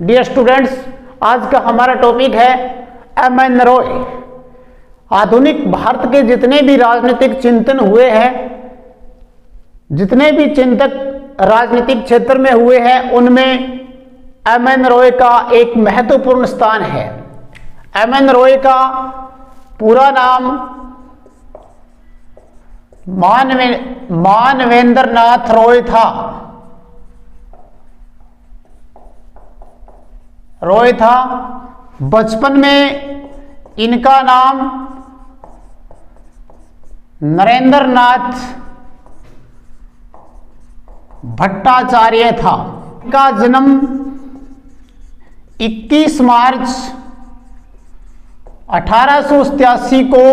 Dear students, आज का हमारा टॉपिक है एम.एन. रॉय। आधुनिक भारत के जितने भी राजनीतिक चिंतन हुए हैं, जितने भी चिंतक राजनीतिक क्षेत्र में हुए हैं, उनमें एम.एन. रॉय का एक महत्वपूर्ण स्थान है। एम.एन. रॉय का पूरा नाम मानवेंद्रनाथ रॉय था। बचपन में इनका नाम नरेंद्रनाथ भट्टाचार्य था। इनका जन्म 21 मार्च 1887 को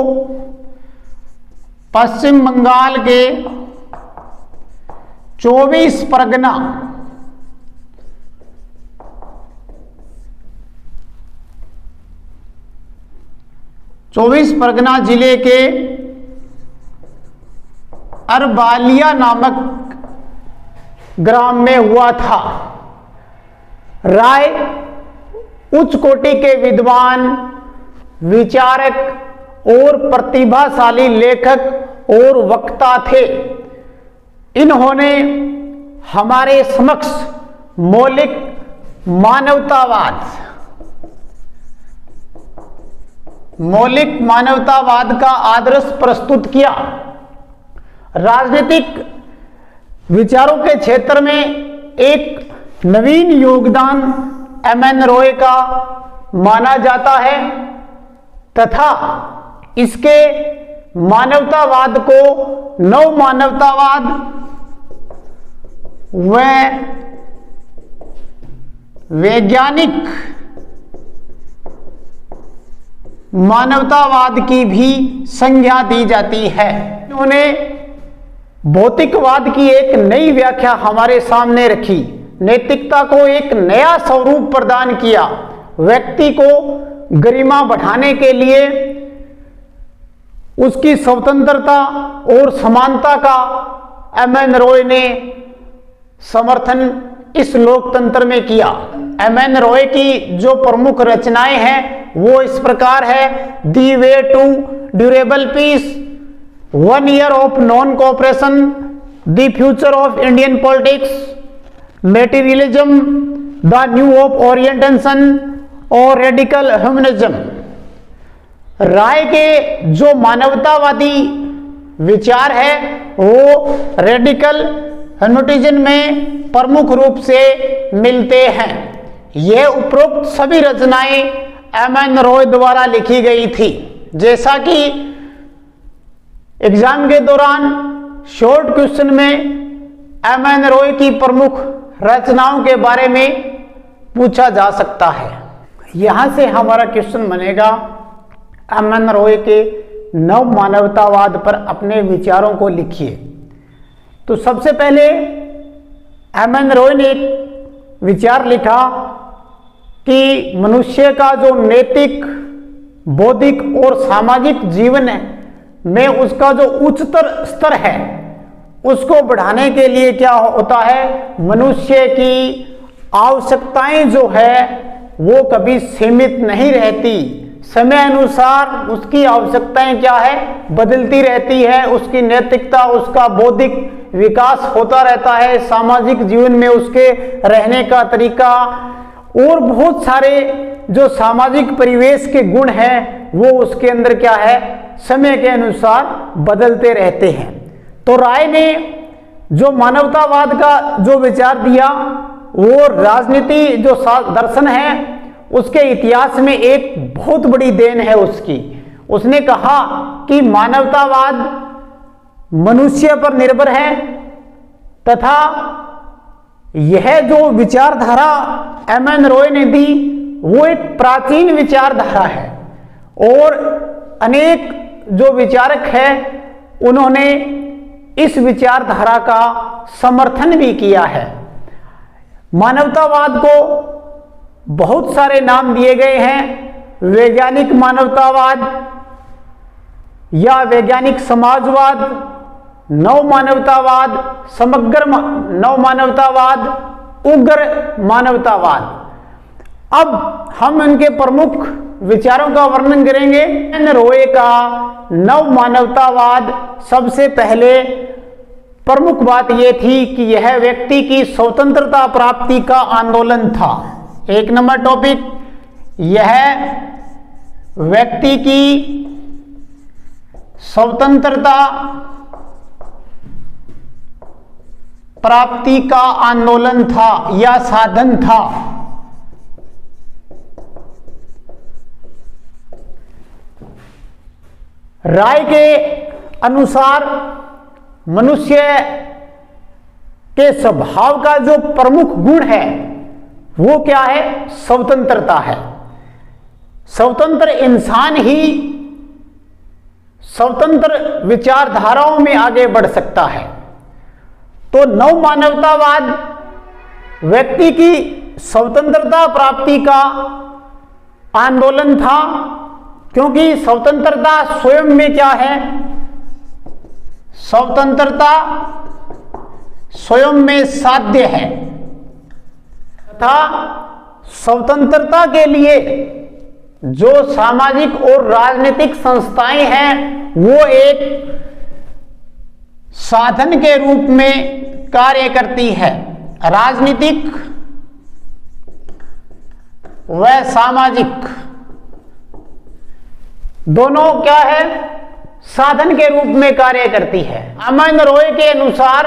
पश्चिम बंगाल के 24 परगना जिले के अरबालिया नामक ग्राम में हुआ था। राय उच्च कोटि के विद्वान, विचारक और प्रतिभाशाली लेखक और वक्ता थे। इन्होंने हमारे समक्ष मौलिक मानवतावाद का आदर्श प्रस्तुत किया। राजनीतिक विचारों के क्षेत्र में एक नवीन योगदान एम.एन. रॉय का माना जाता है तथा इसके मानवतावाद को नव मानवतावाद व वैज्ञानिक मानवतावाद की भी संज्ञा दी जाती है। उन्होंने भौतिकवाद की एक नई व्याख्या हमारे सामने रखी, नैतिकता को एक नया स्वरूप प्रदान किया। व्यक्ति को गरिमा बढ़ाने के लिए उसकी स्वतंत्रता और समानता का एम.एन. रॉय ने समर्थन इस लोकतंत्र में किया। एम.एन. रॉय की जो प्रमुख रचनाएं हैं वो इस प्रकार है: the way to durable peace, 1 year of non cooperation, the future of Indian politics, materialism, the new of orientation और रेडिकल ह्यूमनिज्म। राय के जो मानवतावादी विचार है वो रेडिकल ह्यूमनिज्म में प्रमुख रूप से मिलते हैं। यह उपरोक्त सभी रचनाएं एम.एन. रॉय द्वारा लिखी गई थी। जैसा कि एग्जाम के दौरान शॉर्ट क्वेश्चन में एम.एन. रॉय की प्रमुख रचनाओं के बारे में पूछा जा सकता है। यहां से हमारा क्वेश्चन बनेगा, एम.एन. रॉय के नव मानवतावाद पर अपने विचारों को लिखिए। तो सबसे पहले एम.एन. रॉय ने एक विचार लिखा कि मनुष्य का जो नैतिक, बौद्धिक और सामाजिक जीवन है में उसका जो उच्चतर स्तर है उसको बढ़ाने के लिए क्या होता है, मनुष्य की आवश्यकताएं जो है वो कभी सीमित नहीं रहती। समय अनुसार उसकी आवश्यकताएं क्या है, बदलती रहती है। उसकी नैतिकता, उसका बौद्धिक विकास होता रहता है। सामाजिक जीवन में उसके रहने का तरीका और बहुत सारे जो सामाजिक परिवेश के गुण हैं वो उसके अंदर क्या है, समय के अनुसार बदलते रहते हैं। तो राय ने जो मानवतावाद का जो विचार दिया वो राजनीति जो दर्शन है उसके इतिहास में एक बहुत बड़ी देन है उसकी। उसने कहा कि मानवतावाद मनुष्य पर निर्भर है तथा यह जो विचारधारा एम.एन. रॉय ने दी वो एक प्राचीन विचारधारा है और अनेक जो विचारक हैं उन्होंने इस विचारधारा का समर्थन भी किया है। मानवतावाद को बहुत सारे नाम दिए गए हैं: वैज्ञानिक मानवतावाद या वैज्ञानिक समाजवाद, नव मानवतावाद, समग्र नव मानवतावाद, उग्र मानवतावाद। अब हम इनके प्रमुख विचारों का वर्णन करेंगे। रोए का नव मानवतावाद, सबसे पहले प्रमुख बात यह थी कि यह व्यक्ति की स्वतंत्रता प्राप्ति का आंदोलन था। 1 नंबर टॉपिक, यह व्यक्ति की स्वतंत्रता प्राप्ति का आंदोलन था या साधन था। राय के अनुसार मनुष्य के स्वभाव का जो प्रमुख गुण है वो क्या है? स्वतंत्रता है। स्वतंत्र इंसान ही स्वतंत्र विचारधाराओं में आगे बढ़ सकता है। तो नव मानवतावाद व्यक्ति की स्वतंत्रता प्राप्ति का आंदोलन था, क्योंकि स्वतंत्रता स्वयं में क्या है? स्वतंत्रता स्वयं में साध्य है तथा स्वतंत्रता के लिए जो सामाजिक और राजनीतिक संस्थाएं हैं वो एक साधन के रूप में कार्य करती है। राजनीतिक व सामाजिक दोनों क्या है? साधन के रूप में कार्य करती है। अमन रॉय के अनुसार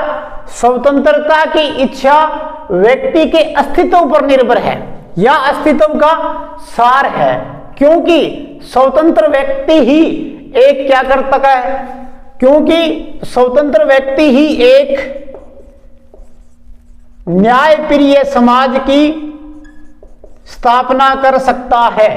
स्वतंत्रता की इच्छा व्यक्ति के अस्तित्व पर निर्भर है या अस्तित्व का सार है, क्योंकि स्वतंत्र व्यक्ति ही एक क्या कर सकता है? क्योंकि स्वतंत्र व्यक्ति ही एक न्यायप्रिय समाज की स्थापना कर सकता है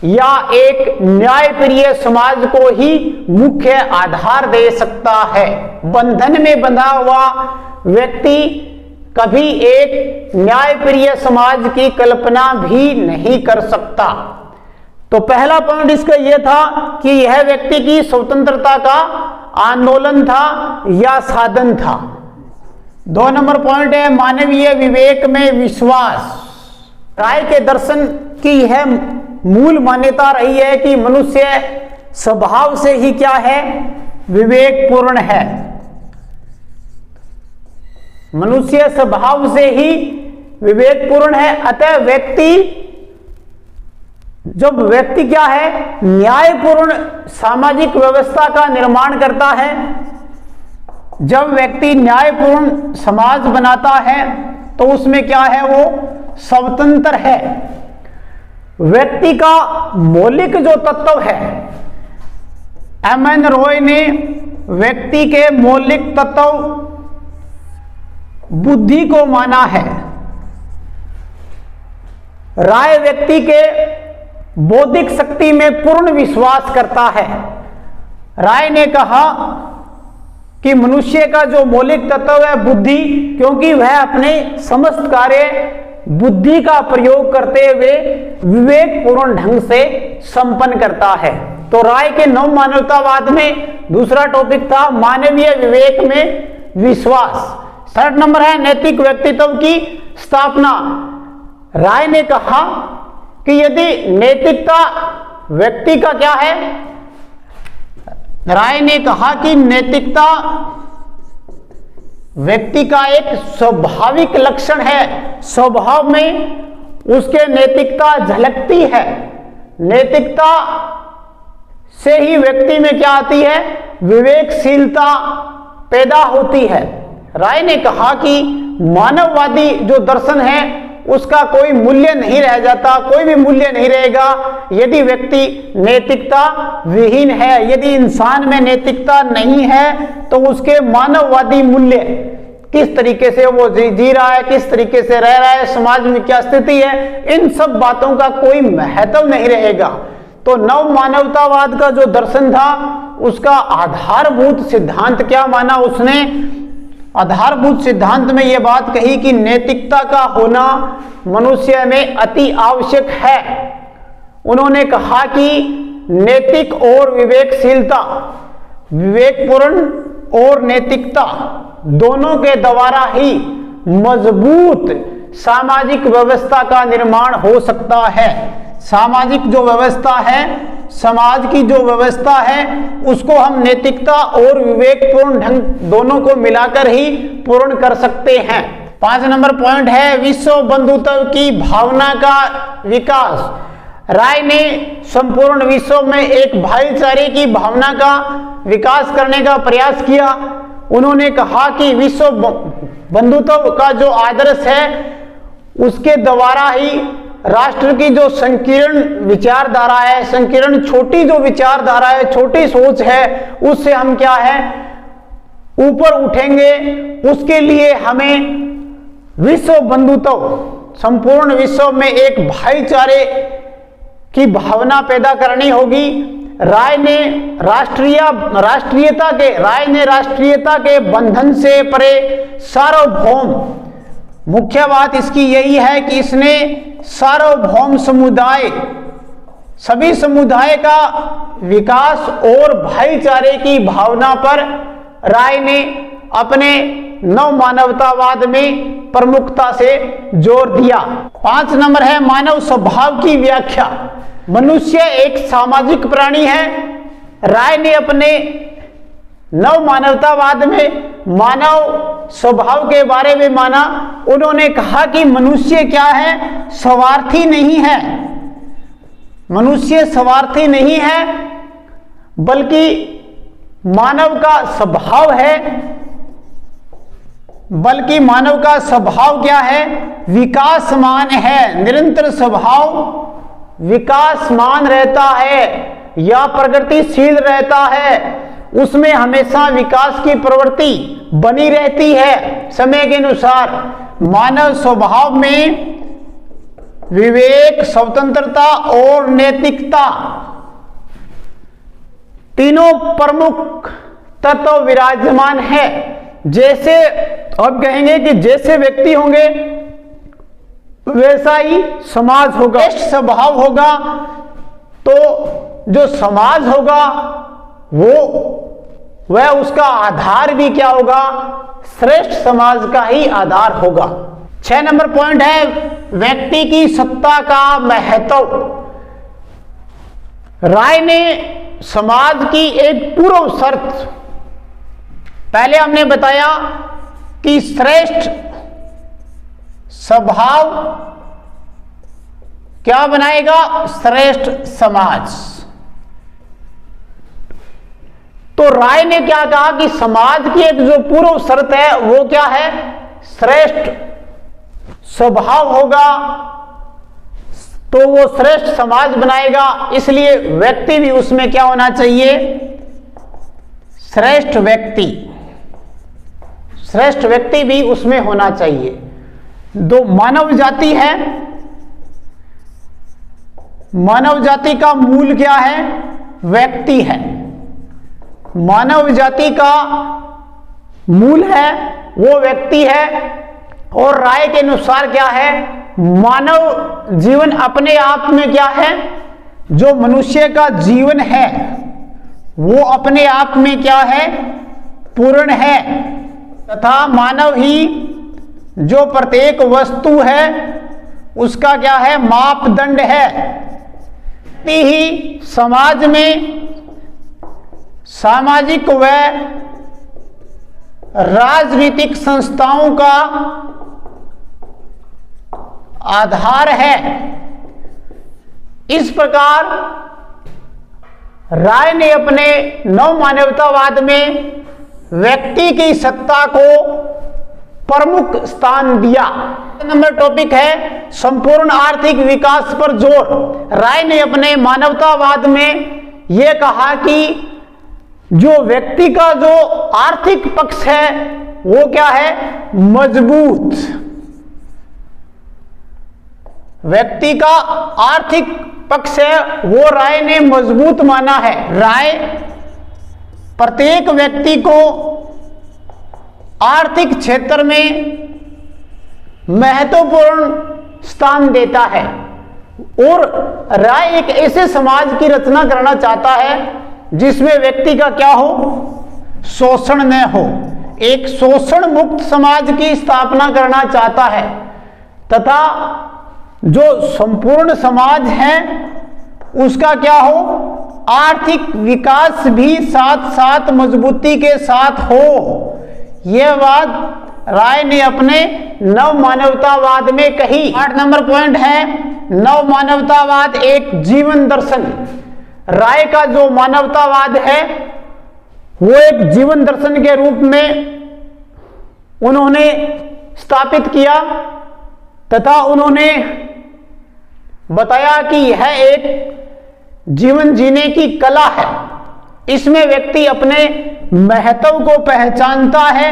या एक न्यायप्रिय समाज को ही मुख्य आधार दे सकता है। बंधन में बंधा हुआ व्यक्ति कभी एक न्यायप्रिय समाज की कल्पना भी नहीं कर सकता। तो पहला पॉइंट इसका यह था कि यह व्यक्ति की स्वतंत्रता का आंदोलन था या साधन था। 2 नंबर पॉइंट है मानवीय विवेक में विश्वास। राय के दर्शन की यह मूल मान्यता रही है कि मनुष्य स्वभाव से ही क्या है? विवेकपूर्ण है। मनुष्य स्वभाव से ही विवेकपूर्ण है। अतः जब व्यक्ति क्या है? न्यायपूर्ण सामाजिक व्यवस्था का निर्माण करता है, जब व्यक्ति न्यायपूर्ण समाज बनाता है तो उसमें क्या है? वो स्वतंत्र है। व्यक्ति का मौलिक जो तत्व है, एमएन रॉय ने व्यक्ति के मौलिक तत्व बुद्धि को माना है। राय व्यक्ति के बौद्धिक शक्ति में पूर्ण विश्वास करता है। राय ने कहा कि मनुष्य का जो मौलिक तत्व है बुद्धि, क्योंकि वह अपने समस्त कार्य बुद्धि का प्रयोग करते हुए विवेकपूर्ण ढंग से संपन्न करता है। तो राय के नव मानवतावाद में दूसरा टॉपिक था मानवीय विवेक में विश्वास। 3rd नंबर है नैतिक व्यक्तित्व की स्थापना। राय ने कहा कि यदि नैतिकता व्यक्ति का क्या है? राय ने कहा कि नैतिकता व्यक्ति का एक स्वाभाविक लक्षण है। स्वभाव में उसके नैतिकता झलकती है। नैतिकता से ही व्यक्ति में क्या आती है? विवेकशीलता पैदा होती है। राय ने कहा कि मानववादी जो दर्शन है उसका कोई मूल्य नहीं रह जाता, कोई भी मूल्य नहीं रहेगा यदि व्यक्ति नैतिकता विहीन है। यदि इंसान में नैतिकता नहीं है तो उसके मानववादी मूल्य, किस तरीके से वो जी रहा है, किस तरीके से रह रहा है, समाज में क्या स्थिति है, इन सब बातों का कोई महत्व नहीं रहेगा। तो नव मानवतावाद का जो दर्शन था उसका आधारभूत सिद्धांत क्या माना? उसने आधारभूत सिद्धांत में यह बात कही कि नैतिकता का होना मनुष्य में अति आवश्यक है। उन्होंने कहा कि नैतिक और विवेकशीलता, विवेकपूर्ण और नैतिकता दोनों के द्वारा ही मजबूत सामाजिक व्यवस्था का निर्माण हो सकता है। सामाजिक जो व्यवस्था है, समाज की जो व्यवस्था है, उसको हम नैतिकता और विवेकपूर्ण ढंग दोनों को मिलाकर ही पूर्ण कर सकते हैं। 5 नंबर पॉइंट है विश्व बंधुत्व की भावना का विकास। राय ने संपूर्ण विश्व में एक भाईचारे की भावना का विकास करने का प्रयास किया। उन्होंने कहा कि विश्व बंधुत्व का जो आदर्श है उसके द्वारा ही राष्ट्र की जो संकीर्ण विचारधारा है, संकीर्ण छोटी जो विचारधारा है, छोटी सोच है, उससे हम क्या है ऊपर उठेंगे। उसके लिए हमें विश्व बंधुत्व, संपूर्ण विश्व में एक भाईचारे की भावना पैदा करनी होगी। राय ने राष्ट्रीयता के बंधन से परे सार्वभौम, मुख्य बात इसकी यही है कि इसने सार्वभौम समुदाय, सभी समुदाय का विकास और भाईचारे की भावना पर राय ने अपने नव मानवतावाद में प्रमुखता से जोर दिया। 5 नंबर है मानव स्वभाव की व्याख्या। मनुष्य एक सामाजिक प्राणी है। राय ने अपने नव मानवतावाद में मानव स्वभाव के बारे में माना। उन्होंने कहा कि मनुष्य क्या है, स्वार्थी नहीं है। मनुष्य स्वार्थी नहीं है, बल्कि मानव का स्वभाव है, बल्कि मानव का स्वभाव क्या है, विकासमान है। निरंतर स्वभाव विकासमान रहता है या प्रगतिशील रहता है, उसमें हमेशा विकास की प्रवृत्ति बनी रहती है समय के अनुसार। मानव स्वभाव में विवेक, स्वतंत्रता और नैतिकता तीनों प्रमुख तत्व विराजमान है। जैसे अब कहेंगे कि जैसे व्यक्ति होंगे वैसा ही समाज होगा। श्रेष्ठ स्वभाव होगा तो जो समाज होगा वह उसका आधार भी क्या होगा, श्रेष्ठ समाज का ही आधार होगा। 6 नंबर पॉइंट है व्यक्ति की सत्ता का महत्व। राय ने समाज की एक पूर्व शर्त, पहले हमने बताया कि श्रेष्ठ स्वभाव क्या बनाएगा, श्रेष्ठ समाज। तो राय ने क्या कहा कि समाज की एक जो पूर्व शर्त है वो क्या है, श्रेष्ठ स्वभाव होगा तो वो श्रेष्ठ समाज बनाएगा। इसलिए व्यक्ति भी उसमें क्या होना चाहिए, श्रेष्ठ व्यक्ति। श्रेष्ठ व्यक्ति भी उसमें होना चाहिए। दो मानव जाति है, मानव जाति का मूल क्या है, व्यक्ति है। मानव जाति का मूल है वो व्यक्ति है। और राय के अनुसार क्या है, मानव जीवन अपने आप में क्या है, जो मनुष्य का जीवन है वो अपने आप में क्या है, पूर्ण है। तथा मानव ही जो प्रत्येक वस्तु है उसका क्या है, मापदंड है। ही समाज में सामाजिक व राजनीतिक संस्थाओं का आधार है। इस प्रकार राय ने अपने नव मानवतावाद में व्यक्ति की सत्ता को प्रमुख स्थान दिया। नंबर टॉपिक है संपूर्ण आर्थिक विकास पर जोर। राय ने अपने मानवतावाद में यह कहा कि जो व्यक्ति का जो आर्थिक पक्ष है वो क्या है, मजबूत। व्यक्ति का आर्थिक पक्ष है वो राय ने मजबूत माना है। राय प्रत्येक व्यक्ति को आर्थिक क्षेत्र में महत्वपूर्ण स्थान देता है और राय एक ऐसे समाज की रचना करना चाहता है जिसमें व्यक्ति का क्या हो, शोषण न हो। एक शोषण मुक्त समाज की स्थापना करना चाहता है तथा जो संपूर्ण समाज है उसका क्या हो, आर्थिक विकास भी साथ साथ मजबूती के साथ हो। यह बात राय ने अपने नव मानवतावाद में कही। 8 नंबर पॉइंट है नव मानवतावाद एक जीवन दर्शन। राय का जो मानवतावाद है वो एक जीवन दर्शन के रूप में उन्होंने स्थापित किया तथा उन्होंने बताया कि यह एक जीवन जीने की कला है। इसमें व्यक्ति अपने महत्व को पहचानता है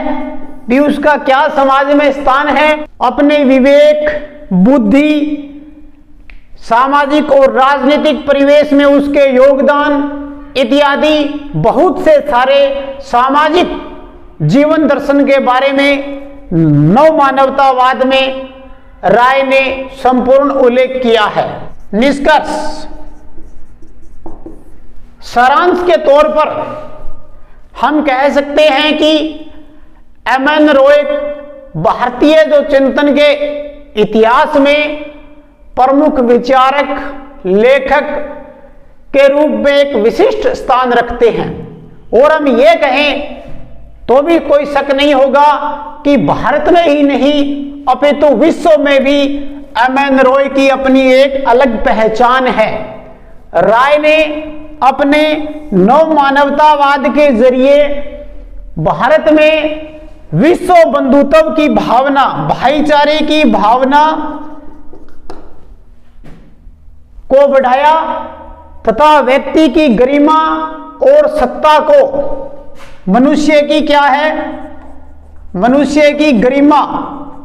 कि उसका क्या समाज में स्थान है, अपने विवेक, बुद्धि, सामाजिक और राजनीतिक परिवेश में उसके योगदान इत्यादि बहुत से सारे सामाजिक जीवन दर्शन के बारे में नव मानवतावाद में राय ने संपूर्ण उल्लेख किया है। निष्कर्ष, सारांश के तौर पर हम कह सकते हैं कि एम.एन. रॉय भारतीय जो चिंतन के इतिहास में प्रमुख विचारक, लेखक के रूप में एक विशिष्ट स्थान रखते हैं। और हम ये कहें तो भी कोई शक नहीं होगा कि भारत में ही नहीं अपितु विश्व में भी एम.एन. रॉय की अपनी एक अलग पहचान है। राय ने अपने नव मानवतावाद के जरिए भारत में विश्व बंधुत्व की भावना, भाईचारे की भावना को बढ़ाया तथा व्यक्ति की गरिमा और सत्ता को, मनुष्य की क्या है, मनुष्य की गरिमा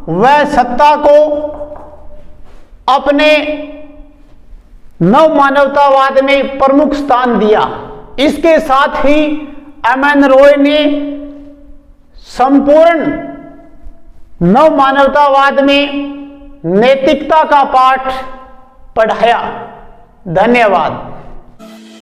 व सत्ता को अपने नव मानवतावाद में प्रमुख स्थान दिया। इसके साथ ही एम.एन. रॉय ने संपूर्ण नव मानवतावाद में नैतिकता का पाठ पढ़ाया। धन्यवाद।